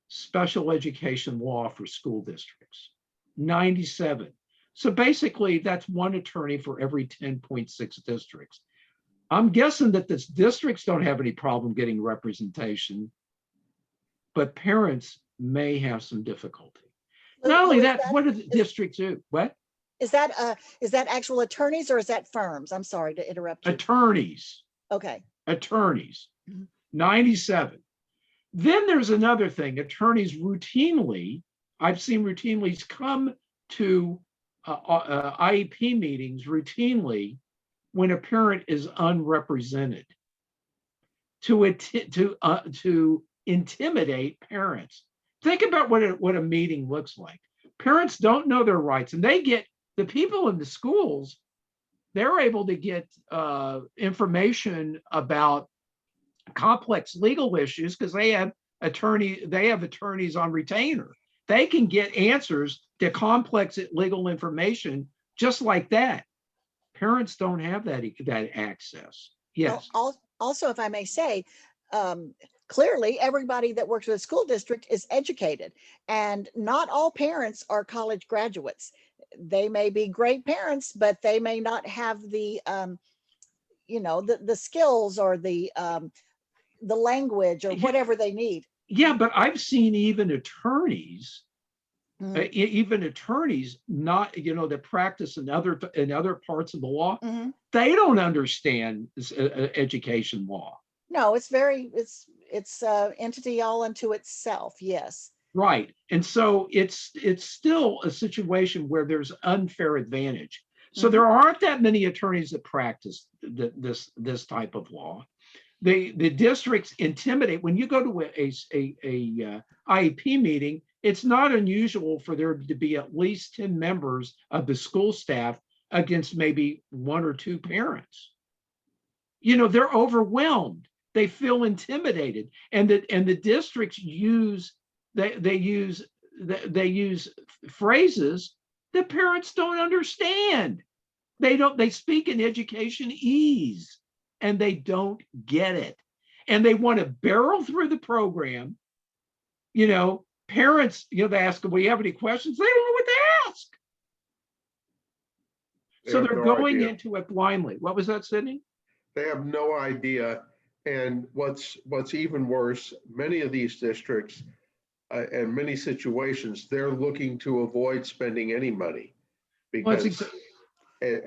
special education law for school districts, 97. So basically that's 1 attorney for every 10.6 districts. I'm guessing that the districts don't have any problem getting representation, but parents may have some difficulty. Not only that, what do the districts do? What? Is that actual attorneys or is that firms? I'm sorry to interrupt you. Attorneys. Okay. Attorneys, 97. Then there's another thing. Attorneys routinely, I've seen routinely come to IEP meetings routinely when a parent is unrepresented to intimidate parents. Think about what a meeting looks like. Parents don't know their rights, and the people in the schools, they're able to get information about complex legal issues because they have attorneys on retainer. They can get answers to complex legal information just like that. Parents don't have that access. Yes. Well, also, if I may say, clearly everybody that works with a school district is educated, and not all parents are college graduates. They may be great parents, but they may not have the the skills or the language or whatever they need. Yeah, but I've seen even attorneys, not that practice in other parts of the law, they don't understand education law. No, it's entity all unto itself. Yes. Right, and so it's still a situation where there's unfair advantage. So there aren't that many attorneys that practice this type of law. The districts intimidate. When you go to a IEP meeting, it's not unusual for there to be at least 10 members of the school staff against maybe 1 or 2 parents. They're overwhelmed. They feel intimidated, and the districts use they use phrases that parents don't understand. They speak in education ease, and they don't get it. And they want to barrel through the program. Parents, they ask them, "Well, you have any questions?" They don't know what to ask. So they're going into it blindly. What was that, Sidney? They have no idea. And what's even worse, many of these districts and many situations, they're looking to avoid spending any money because they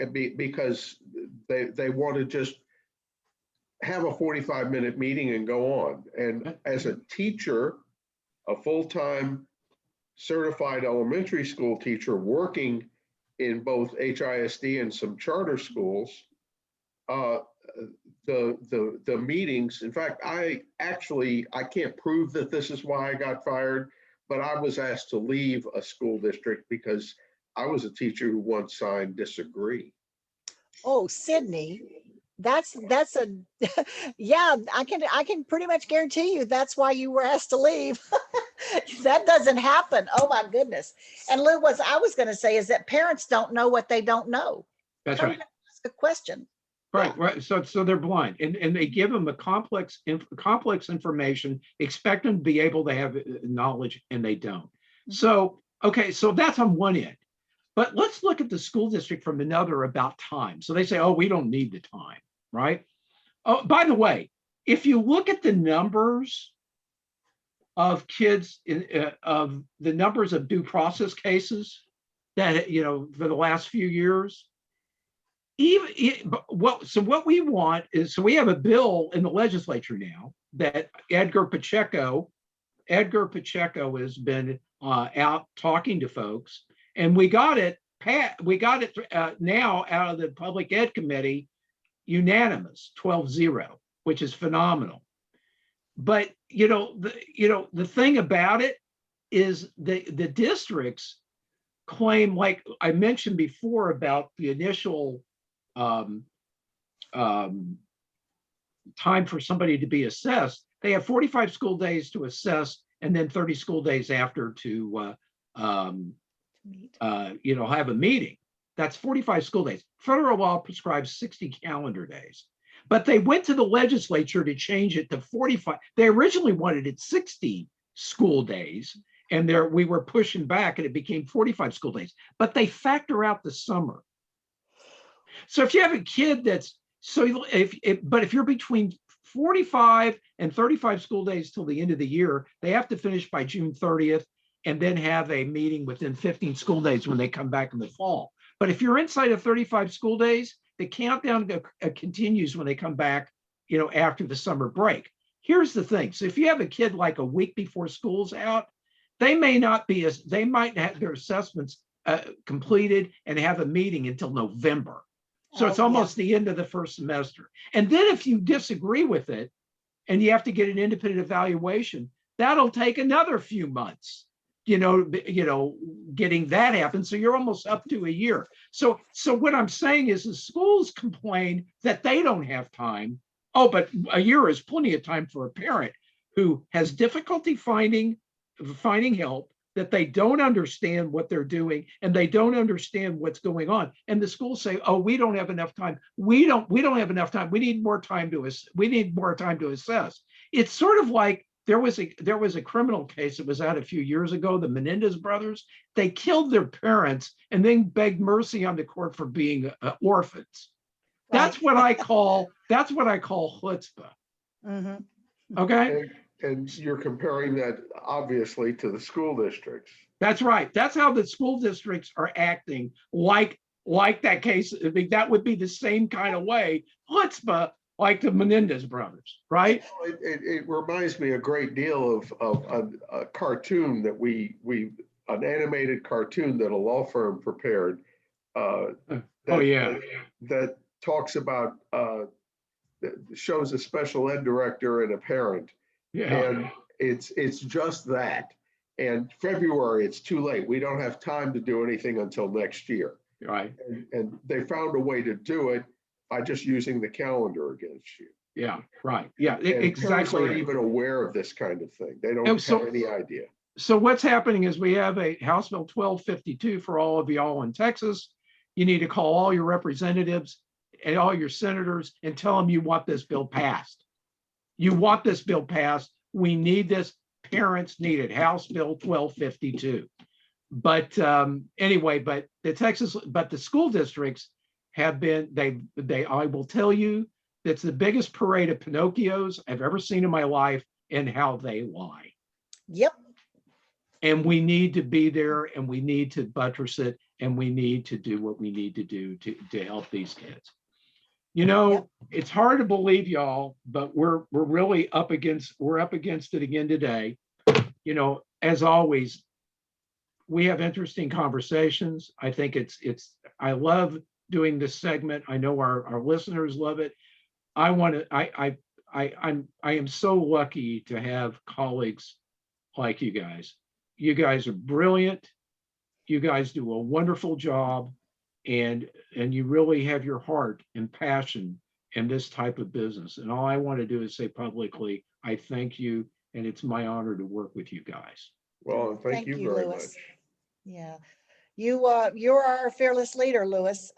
want to just have a 45-minute meeting and go on. And as a teacher, a full-time certified elementary school teacher working in both HISD and some charter schools, the meetings, in fact, I can't prove that this is why I got fired, but I was asked to leave a school district because I was a teacher who once signed disagree. Oh, Sidney, that's a yeah, I can pretty much guarantee you that's why you were asked to leave. That doesn't happen. Oh my goodness. And Lou, what I was going to say is that parents don't know what they don't know. That's right. Ask a question. Right. So they're blind, and they give them a complex information, expect them to be able to have knowledge, and they don't. So, okay, so that's on one end. But let's look at the school district from another about time. So they say, "Oh, we don't need the time," right? Oh, by the way, if you look at the numbers of kids, of the numbers of due process cases that, for the last few years, what we want is, so we have a bill in the legislature now that Edgar Pacheco has been out talking to folks, and we got it now out of the Public Ed Committee unanimous 12-0, which is phenomenal. But the thing about it is the districts claim, like I mentioned before about the initial time for somebody to be assessed, they have 45 school days to assess, and then 30 school days after to have a meeting. That's 45 school days. Federal law prescribes 60 calendar days, but they went to the legislature to change it to 45. They originally wanted it 60 school dads, and we were pushing back, and it became 45 school days, but they factor out the summer. So if you have a kid if you're between 45 and 35 school days till the end of the year, they have to finish by June 30th and then have a meeting within 15 school days when they come back in the fall. But if you're inside of 35 school days, the countdown continues when they come back, after the summer break. Here's the thing. So if you have a kid like a week before school's out, they might have their assessments completed and have a meeting until November. So it's almost the end of the first semester. And then if you disagree with it and you have to get an independent evaluation, that'll take another few months, getting that happen. So you're almost up to a year. So what I'm saying is the schools complain that they don't have time. Oh, but a year is plenty of time for a parent who has difficulty finding help, that they don't understand what they're doing, and they don't understand what's going on. And the schools say, "Oh, we don't have enough time. We don't have enough time. We need more time to assess." It's sort of like there was a criminal case that was out a few years ago, the Menendez brothers. They killed their parents and then begged mercy on the court for being orphans. Right. That's what I call chutzpah. Mm-hmm. Okay. And you're comparing that obviously to the school districts. That's right. That's how the school districts are acting, like that case. I think that would be the same kind of way, chutzpah, like the Menendez brothers, right? It reminds me a great deal of a cartoon that an animated cartoon that a law firm prepared. That talks about, shows a special ed director and a parent. Yeah. And it's just that. And February, it's too late. We don't have time to do anything until next year. Right. And they found a way to do it by just using the calendar against you. Yeah, right. Yeah, And parents exactly. aren't even aware of this kind of thing. They don't And so- have any idea. So what's happening is we have a House Bill 1252 for all of y'all in Texas. You need to call all your representatives and all your senators and tell them you want this bill passed. You want this bill passed. We need this. Parents need it. House Bill 1252. But anyway, but the school districts have been, I will tell you, that's the biggest parade of Pinocchios I've ever seen in my life in how they lie. Yep. And we need to be there, and we need to buttress it, and we need to do what we need to do to help these kids. You know, Yep. it's hard to believe, y'all, but we're up against it again today. You know, as always, we have interesting conversations. I think I love doing this segment. I know our listeners love it. I am so lucky to have colleagues like you guys. You guys are brilliant. You guys do a wonderful job, and you really have your heart and passion in this type of business. And all I want to do is say publicly, I thank you, and it's my honor to work with you guys. Well, thank you very much. Louis. Yeah, you're our fearless leader, Louis.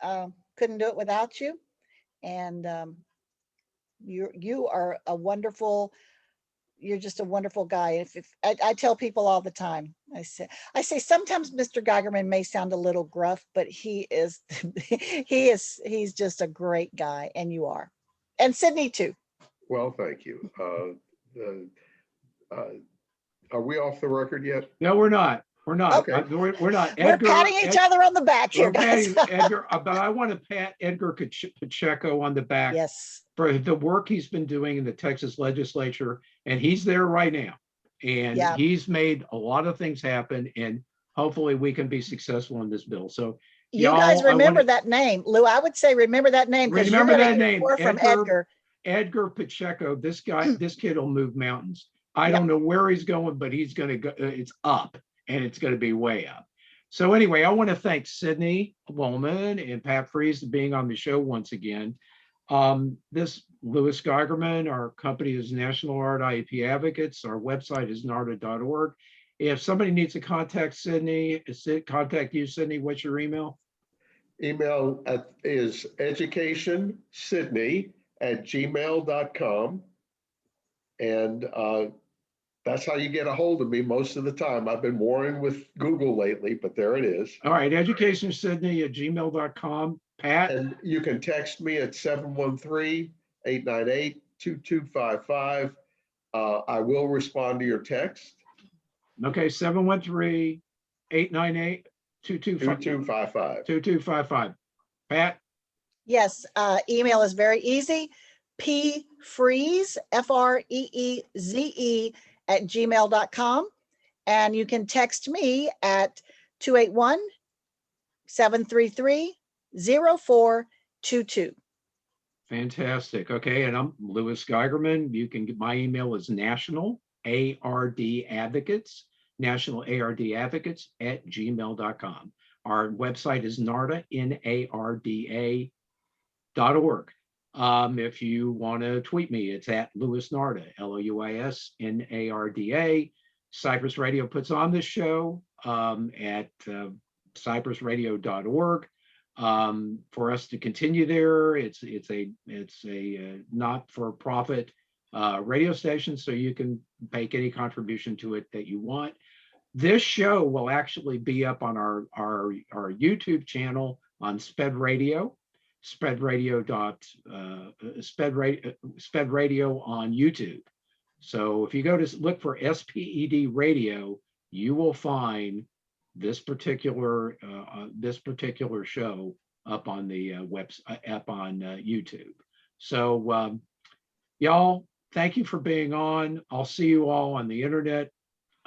Couldn't do it without you, and you are a wonderful. You're just a wonderful guy. If I tell people all the time, I say sometimes Mr. Geigerman may sound a little gruff, but he's just a great guy, and you are, and Sidney too. Well, thank you. Are we off the record yet? No, we're not. We're not. Okay. We're not. We're patting each other on the back here, We're guys. patting Edgar, but I want to pat Edgar Pacheco on the back Yes. for the work he's been doing in the Texas legislature, and he's there right now. And Yeah. he's made a lot of things happen, and hopefully we can be successful in this bill. So You guys y'all, I remember wanna- that name, Lou. I would say remember that name because you're Remember going to that hear name, more from Edgar. Edgar. Edgar Pacheco, this kid will move mountains. I Yep. don't know where he's going, but he's going to go, it's up, and it's going to be way up. So anyway, I want to thank Sidney Wohlman and Pat Freeze for being on the show once again. This Louis Geigerman, our company is National Art IEP Advocates. Our website is narda.org. If somebody needs to contact Sidney, contact you, Sidney, what's your email? Email is educationsydney@gmail.com. And that's how you get a hold of me most of the time. I've been warring with Google lately, but there it is. All right, educationsydney@gmail.com. Pat? And you can text me at 713-898-2255. I will respond to your text. Okay, 713-898-2255. 2255. Pat? Yes, email is very easy. pfreeze, FREEZE @gmail.com. And you can text me at 281-733-0422. Fantastic. Okay, and I'm Louis Geigerman. You can get my email is national ARD advocates, national ARD advocates @gmail.com. Our website is NARDA, NARDA.org. If you want to tweet me, it's at Louis Narda, LOUISNARDA. Cypress Radio puts on this show at cypressradio.org. For us to continue there, it's a not-for-profit radio station, so you can make any contribution to it that you want. This show will actually be up on our YouTube channel on Sped Radio, Sped Radio on YouTube. So if you go to look for SPED Radio, you will find this particular show up on the website, up on YouTube. So y'all, thank you for being on. I'll see you all on the internet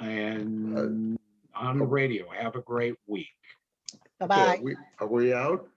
and on the radio. Have a great week. Bye-bye. Are we out?